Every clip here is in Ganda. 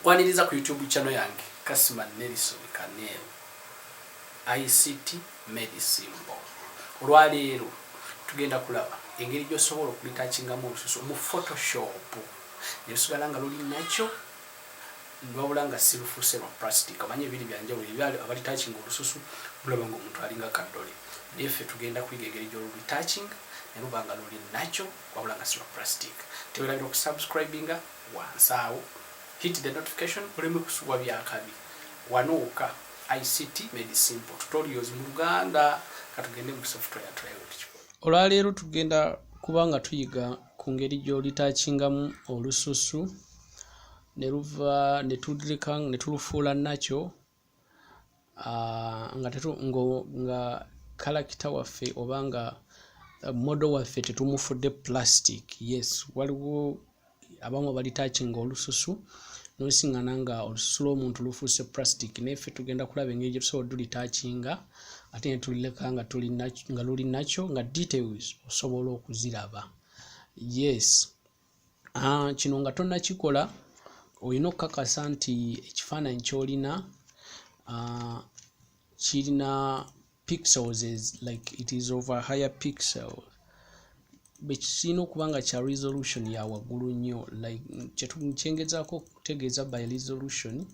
Waniriza ku YouTube channel yange Kasima Nelson-Kanel ICT Medicine. Olwaleero tugenda kulaba engeri gy'osobola okulitachingamu olususu mu Photoshop. Nesigala nga luli nakyo ndwabula nga sirufuuse lwa plastic. Amanye ebiri byanjawulo ebyali abalitachinga olususu bulaba nga omuntu alinga kaddole. Neffe tugenda kuyiga engeri gy'olitaching ne luba nga luli nakyo wabula nga si lwa plastic. Teweerabira okusubscribinga wansi awo. Hit the notification uleme kusubwa byakabi. Wanooka ICT Medicine tutorials mu Luganda katugende mu software ya Retouch. Olwaleero tugenda kubanga tuyiga ku ngeri gy'olitachingamu olususu ne luva ne tudileka ne tulufuula nakyo nga character waffe obanga model waffe tetumufudde plastic. Yes, waliwo abamu balitachinga olususu nosingana nga olususu lw'omuntu lufuuse plastic. Neffe tugenda kulaba engeri gyetusobola odulitachinga ate ne tulileka nga luli nakyo nga details osobola okuziraba. Yes, kino nga tonnakikola olina okukakasa nti ekifaananyi ky'olina kirina pixels like it is over higher pixel. Bekirina okuba nga kya resolution ya waggulu nnyo. Like kyengezaako okutegeeza by resolution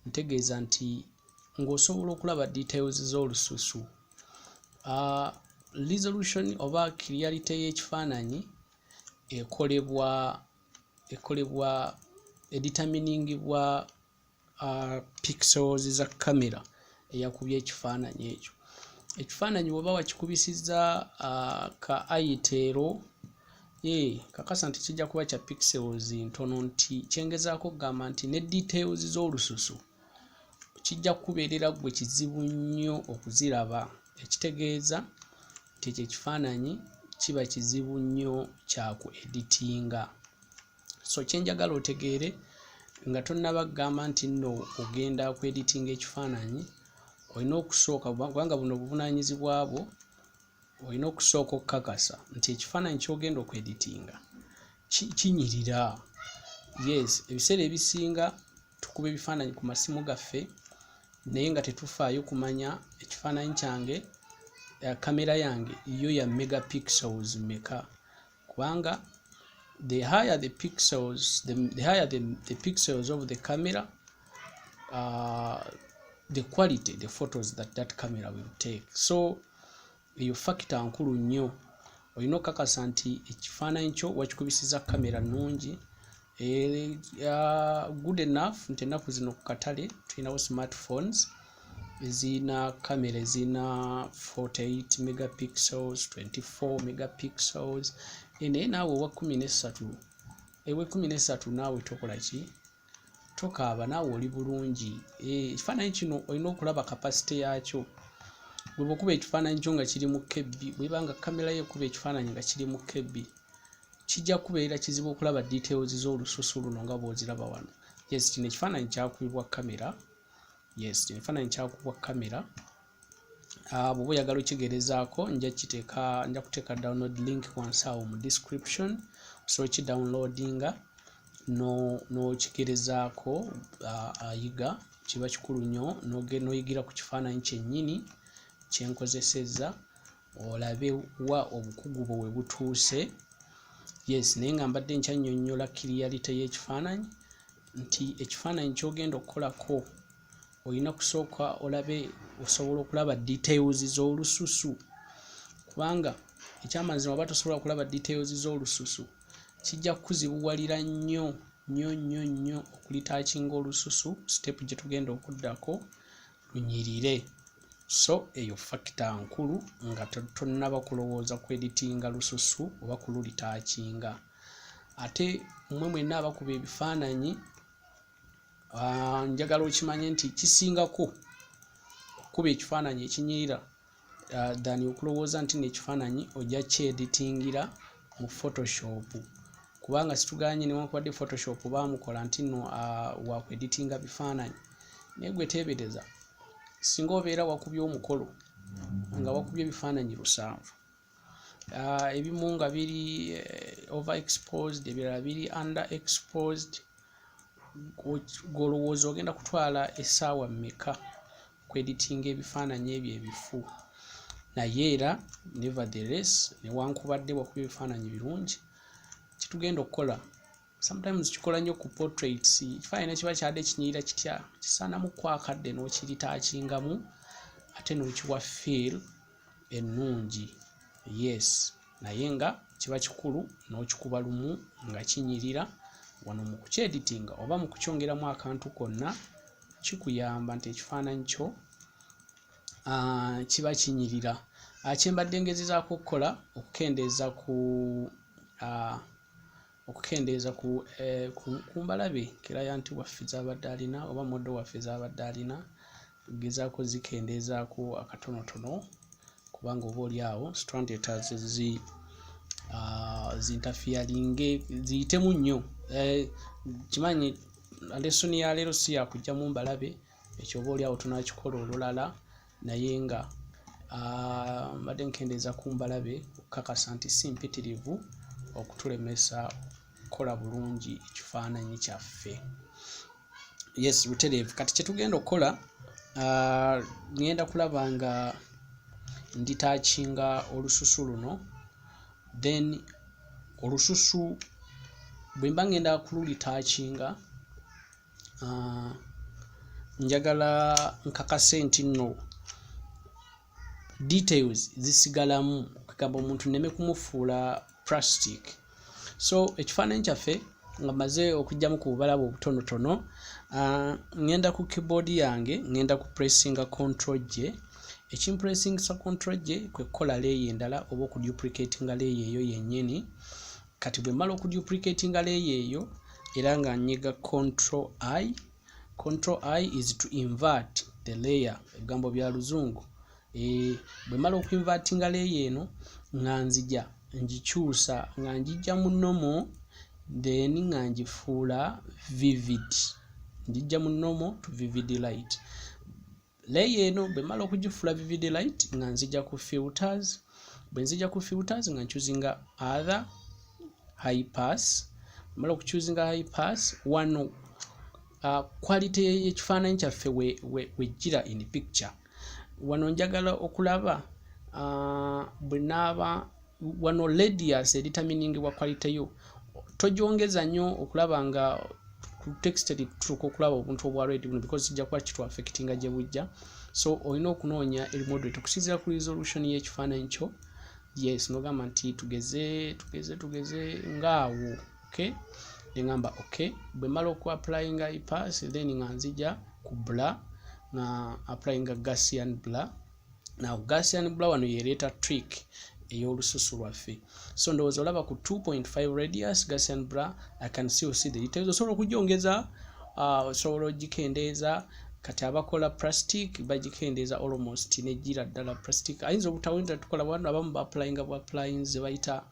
ntegeeza nti ng'osobola okulaba details z'olususu. Resolution oba clarity y'ekifaananyi ekolebwa determiningibwa pixels za kamera eyakubye ekifaananyi ekyo. Ekifaananyi bw'oba wakikubisizza ka ayiteero kakasa nti kijja kuba kya pixels ntono, nti kyengezaako okugamba nti ne details z'olususu kijja kubeerera gwe kizibu nnyo okuziraba. Ekitegeeza nti ekyo ekifaananyi kiba kizibu nnyo kyaku editinga. So kyenjagala otegeere nga tonnaba kugamba nti nno ogenda ku editinga ekifaananyi, olina okusooka kubanga buno obuvunaanyizibwa bwo, olina okusooka okukakasa nti ekifaananyi ky'ogenda okweditinga kinyirira. Yes, ebiseera ebisinga tukuba ebifaananyi ku masimu gaffe naye nga tetufaayo kumanya ekifaananyi kyange kamera yange yo ya megapixels meka, kubanga the higher the pixels, the higher the pixels of the camera, the quality, the photos that camera will take. So eyo factor nkulu nnyo. Olina okukakasa nti ekifaananyi kyo wakikubisiza kamera nnungi good enough. Nti ennaku zino ku katale tulinawo smartphones ezirina kamera ezirina 48 megapixels, 24 megapixels. Naye naawe owa 13 naawe tokola ki? Tokaaba, naawe oli bulungi. Ekifaananyi kino olina okulaba kapasite yaakyo. Bw'oba okuba ekifaananyi kyo nga kiri mu kebbi, bw'eba nga kamera yo ekuba ekifaananyi nga kiri mu kebbi, kijja kubeera kizibu okulaba details z'olususu luno nga bw'oziraba wano. Yes, kino ekifaananyi kyakubibwa kamera. Yes, kino ekifaananyi kyakubibwa kamera. Bw'oba oyagala okigerezaako nja kuteeka download link wansi awo mu description. Osobola kidownloadinga n'okigerezaako ayiga. Kiba kikulu nnyo n'oyigira ku kifaananyi kyennyini kyenkozesezza olabe wa obukugu bwe we butuuse. Yes, naye nga mbadde nkyannyonnyola clarity y'ekifaananyi nti ekifaananyi ky'ogenda okukolako olina kusooka olabe osobola okulaba details z'olususu, kubanga ekyamazima oba tosobola kulaba details z'olususu kijja kukuzibuwalira nnyo okulitachinga olususu. Step gye tugenda okuddako lunyirire. So eyo factor nkulu nga tonnaba kulowooza ku editinga lususu oba kululitachinga. Ate mmwe mwenna abakuba ebifaananyi njagala okimanye nti kisingako okuba ekifaananyi ekinyirira than okulowooza nti n'ekifaananyi ojja kyeditingira mu Photoshop, kubanga situganye newankubadde Photoshop baamukola nti nno wakweditinga bifaananyi, naye gwe teebereza singa obeera wakubye omukolo nga wakubye ebifaananyi 7, ebimu nga biri overexposed, ebirala biri underexposed, golowooza ogenda kutwala essaawa mmeka kweditinga ebifaananyi ebyo ebifu, naye era nevertheless newankubadde wakuba ebifaananyi birungi, kitugenda okukola sometimes kikola nnyo ku portraits. Ekifaananyi kiba kyadde kinyirira kitya, kisaanamu kwakadde n'okiritaakingamu ate n'okiwa feel ennungi, yes, naye nga kiba kikulu n'okikuba lumu nga kinyirira. Wano mu kukyeditinga oba mu kukyongeramu akantu konna kikuyamba nti ekifaananyi kyo kiba kinyirira. Kyembadde ngezezaako okukola okukendeeza ku mbalabe kiraya waffe z'abadde alina oba moddo waffe z'abadde alina, gezaako zikendeezaako akatonotono kubanga oba oli awo strandeters zintafiyalinge ziyitemu nnyo. Kimanyi lesoni ya leero si yakujja mu mbalabe, ekyo oba oli awo tunakikola olulala, naye nga mbadde nkendeeza ku mbalabe okukakasa nti si mpitirivu okutulemesa okukola bulungi ekifaananyi kyaffe. Yes, butereevu. Kati kyetugenda okukola, ngenda kulaba nga nditaakinga olususu luno, then olususu bwe mba ngenda kululitaakinga njagala nkakase nti nno details zisigalamu, okugamba omuntu nneme kumufuula plastic. So ekifaananyi kyaffe nga maze okujjamu ku bubalabu obutonotono, ngenda ku keyboard yange ngenda ku pressinga control J. Ekimpressingisa control J kwe kukola layer endala oba okuduplicatinga layer eyo yennyini. Kati bwe mmala okuduplicatinga layer eyo era nga nyiga control I. Control I is to invert the layer, ebigambo bya luzungu. Bwe mmala okuinvertinga layer eno nga nzija ngikyusa nga njijja mu normal, then nga ngifuula vivid. Njijja mu normal to vivid light. Layer eno bwe mmala okugifuula vivid light nga nzija ku filters. Bwe nzija ku filters nga nchuzinga other high pass. Mmala okuchuzinga high pass, wano quality y'ekifaananyi kyaffe wejjira in picture. Wano njagala okulaba bwe naaba wano radius editamingibwa quality yo. Tojongeza nnyo okulaba nga ku text tutuuka okulaba obuntu obwa red buno because kijja kuba kitu affectinga gye bujja. So olina okunoonya eri moderate okusinziira ku resolution y'ekifaananyi kyo. Yes, nogamba nti tugeze ngaawo. Okay, ngamba okay. Bwe mmala oku applyinga high pass, then nga nzija ku blur na applyinga Gaussian blur. Now Gaussian blur wano yereeta trick ey'olususu lwaffe. So ndowooza olaba ku 2.5 radius Gaussian blur, I can still see the details. Osobola okugyongeza, osobola ogikendeeza. Kati abakola plastic bagikendeeza almost nejjira ddala plastic. Ayinza obutawenda tukola wano abamu ba plugins ze bayita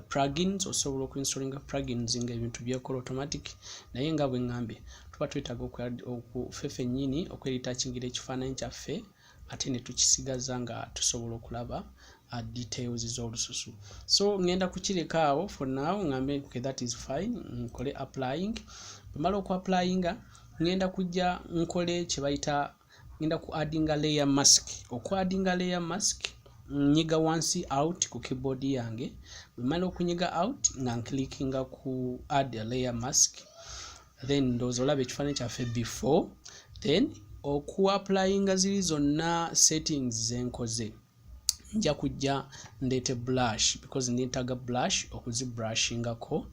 plugins. Osobola okuinstalinga plugins nga ebintu byekola automatic, naye nga bwe ngambye tuba twetaaga okufefe nnyini okweritaakingira ekifaananyi kyaffe ate ne tukisigaza nga tusobola okulaba details z'olususu. So ngenda kukireka awo for now, ngambe okay, that is fine. Nkole applying. Bwe mmala oku applyinga ngenda kujja nkole kye bayita, ngenda ku addinga layer mask. Oku addinga layer mask nyiga once out ku keyboard yange. Bwe mmala okunyiga out nga nklickinga ku add a layer mask, then ndowooza olaba ekifaananyi kyaffe before, then oku applyinga ziri zonna settings zenkoze nja kujja ndeete blush because neetaaga blush okuzibrashingako.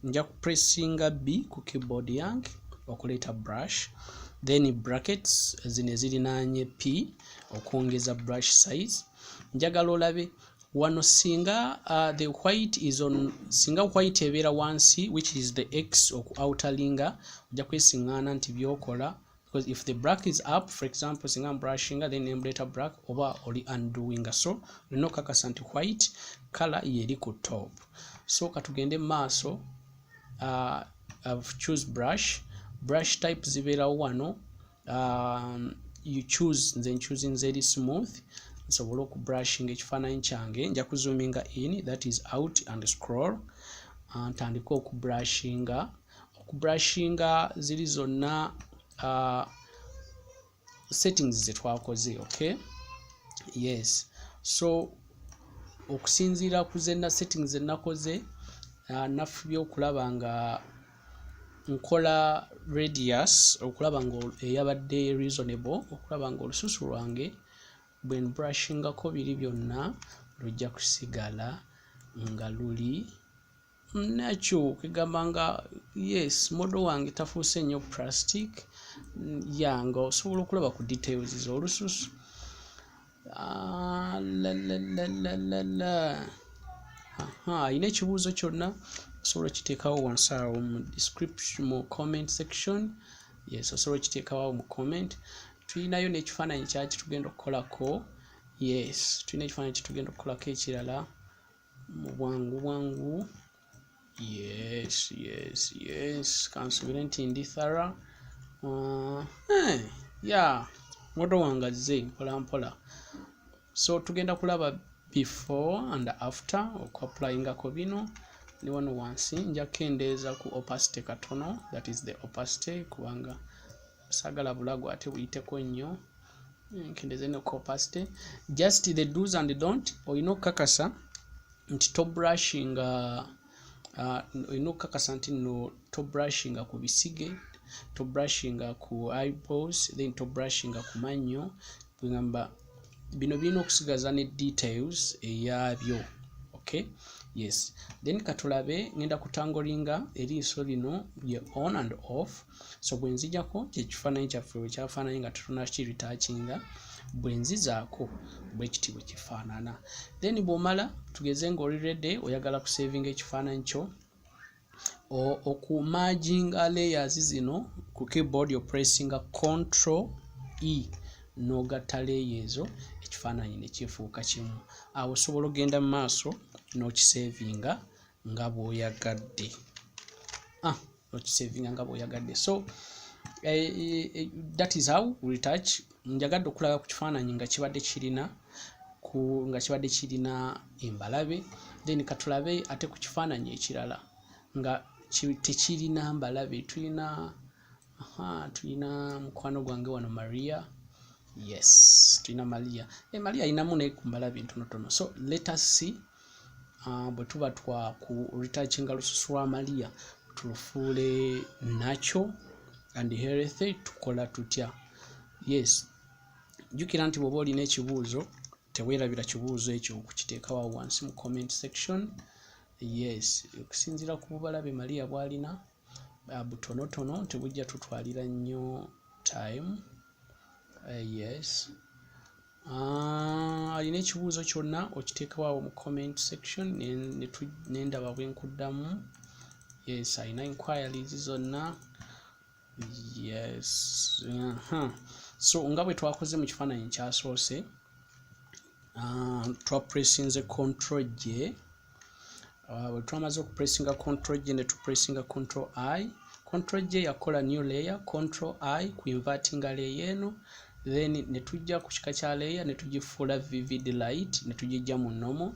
Nja kupressinga B ku keyboard yange okuleeta brush, then brackets zino zirinaanye P okwongeza brush size. Njagala olabe wano singa the white is on, singa white ebeera wansi which is the X oku outerlinga, ojja kwesiŋŋaana nti byokola because if the black is up, for example singa brushinga then embreta black oba oli undoing. So olina okakasa nti white color yeri ku top. So katugende maaso, I've choose brush type zibeerawo wano. You choose, nze choosing zeri smooth, nsobola okubrushing ekifaananyi kyange. Nja kuzoominga in, that is out and scroll. Ntandika okubrushinga okubrushinga ziri zonna settings zetwakoze. Okay, yes, so okusinziira ku zenna settings enakoze nafubye okulaba nga nkola radius, okulaba nga eyabadde reasonable, okulaba nga olususu lwange bwe mbrushingako biri byonna lujja kusigala nga luli nakyo, kegamba nga yes, model wange tafuuse nnyo plastic nga osobola okulaba ku details z'olususu. Ayina ekibuuzo kyonna osobola okiteekawo wansi awo mu description, mu comment section. Yes, osobola okiteekawo mu comment. Tulinayo n'ekifaananyi kyaki tugenda okukolako. Yes, tulina ekifaananyi kitugenda okukolako ekirala mu bwangu. Yes, kansubire nti ndi thorough. Model wange azze mpola. So tugenda kulaba before and after okwapplyingako bino. Ni wano wansi nja kendeeza ku opacity katono, that is the opacity, kubanga sagala bulago ate buyiteko nnyo. Nkendeeze ne ku opacity. Just the do's and don't, olina okukakasa nti tobrushinga tobrushinga ku bisige, tobrushinga ku eyeballs, then tobrushinga ku mannyo. Bwengamba bino birina okusigaza ne details eyabyo. Okay, yes, then katulabe ngenda kutangolinga eriiso lino ye on and off. So bwenzijako kyekifaananyi kyaffe bwe kyafaananyi nga tutunakiritakinga, bwenzizaako bwekiti bwe kifaanana. Then bw'omala tugeze ng'oli ready, oyagala kusavinga ekifaananyi kyo, okumaginga layers zino ku keyboard opressinga Ctrl E n'ogatta layer ezo, ekifaananyi ne kifuuka kimu. Awo osobola ogenda mu maaso n'okisavinga nga bw'oyagadde. So that is how retouch. Njagadde okulaba ku kifaananyi nga kibadde kirina embalabe, then katulabe ate ku kifaananyi ekirala nga tekirina mbalabe. Tulina mukwano gwange wano Maria. Yes, tulina Maria. Maria ayinamu ne ku mbalabe ntonotono. So let us see bwe tuba ku retouchinga lususu lwa Maria tulufuule natural and healthy, tukola tutya. Yes, jukira nti bw'oba olina ekibuuzo teweerabira kibuuzo ekyo okukiteekawo wansi mu comment section. Yes, okusinziira ku bubalabe Maria bw'alina butonotono tebujja tutwalira nnyo time. Yes, alina ekibuuzo kyonna okiteekawo mu comment section nendaba bwenkuddamu. Yes, alina inquiries zonna. Yes, so nga bwe twakoze mu kifaananyi kyasoose, twapressinze Ctrl J. Bwe twamaze okupressinga Ctrl J ne tupressinga Ctrl I. Ctrl J yakola new layer, Ctrl I ku invertinga layer eno, then ne tujja ku kika kya layer ne tugifuula vivid light ne tugijja mu normal.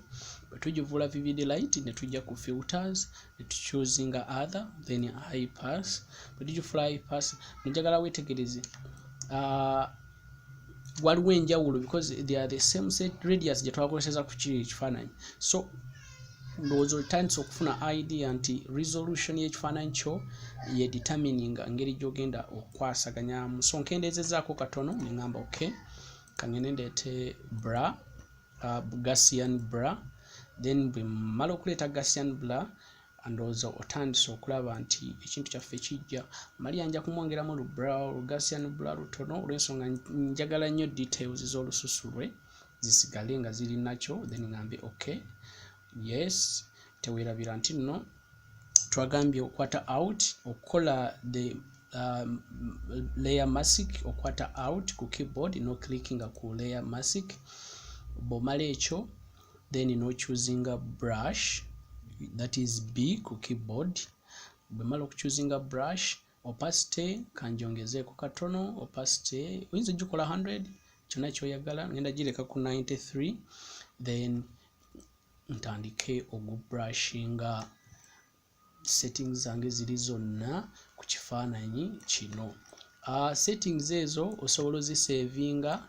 Bwe tugifuula vivid light ne tujja ku filters ne tuchoosinga other, then high pass. Bwe tugifuula high pass njagala weetegereze waliwo enjawulo because they are the same set radius gye twakozesa ku kifaananyi. So ndowooza otandise okufuna idea nti resolution y'ekifaananyi kyo ye determining ngeri gy'ogenda okwasaganyamu. So nkendeezezaako katono ne ngamba okay, kangende ndeete blur, Gaussian blur, then bwe mmala okuleeta Gaussian blur ndowooza otandise okulaba nti ekintu kyaffe kijja. Maria nja kumwongeramu Gaussian blur lutono olw'ensonga njagala nnyo details z'olususu lwe zisigale nga ziri nakyo, then ngambe okay. Yes, teweerabira nti nno twagambye okwata out okukola the layer mask, okwata out ku keyboard no clickinga ku layer mask. Bw'omala ekyo then no choosinga brush, that is B ku keyboard. Bw'omala okuchoosinga brush, opacity kanjongezeeko katono. Opacity oyinza gikola 100, kyonna kyoyagala, ngenda gireka ku 93, then ntandike ogubrushinga settings zange ziri zonna ku kifaananyi kino. Settings ezo osobola ozisavinga,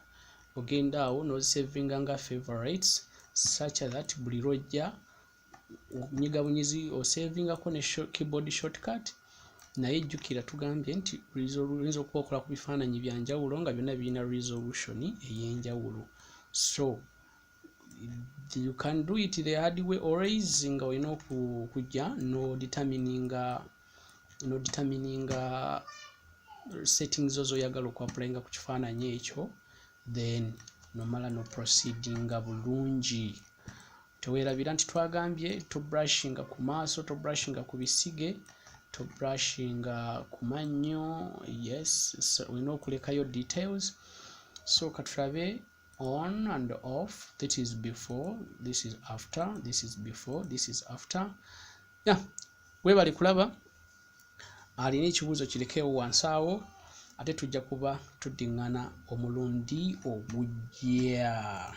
ogenda awo n'ozisavinga nga favorites such that buli lwojja onyiga bunyizi osavingako ne keyboard shortcut. Naye jjukira tugambye nti oyinza okuba okola ku bifaananyi bya njawulo nga byonna birina resolution ey'enjawulo. So you can do it the hard way always, nga olina okujja no-determininga settings zo zoyagala okwapplyinga ku kifaananyi ekyo, then nomala no proceedinga bulungi. Teweerabira nti twagambye to brushinga ku maaso, to brushinga ku bisige, to brushinga ku mannyo. Yes, so olina okulekayo details. So katulabe on and off. That is before, this is after, this is before, this is after. Yeah, weebale kulaba. Alina ekibuuzo kirekewo wansi awo, ate tujja kuba tuddiŋŋana omulundi ogujja.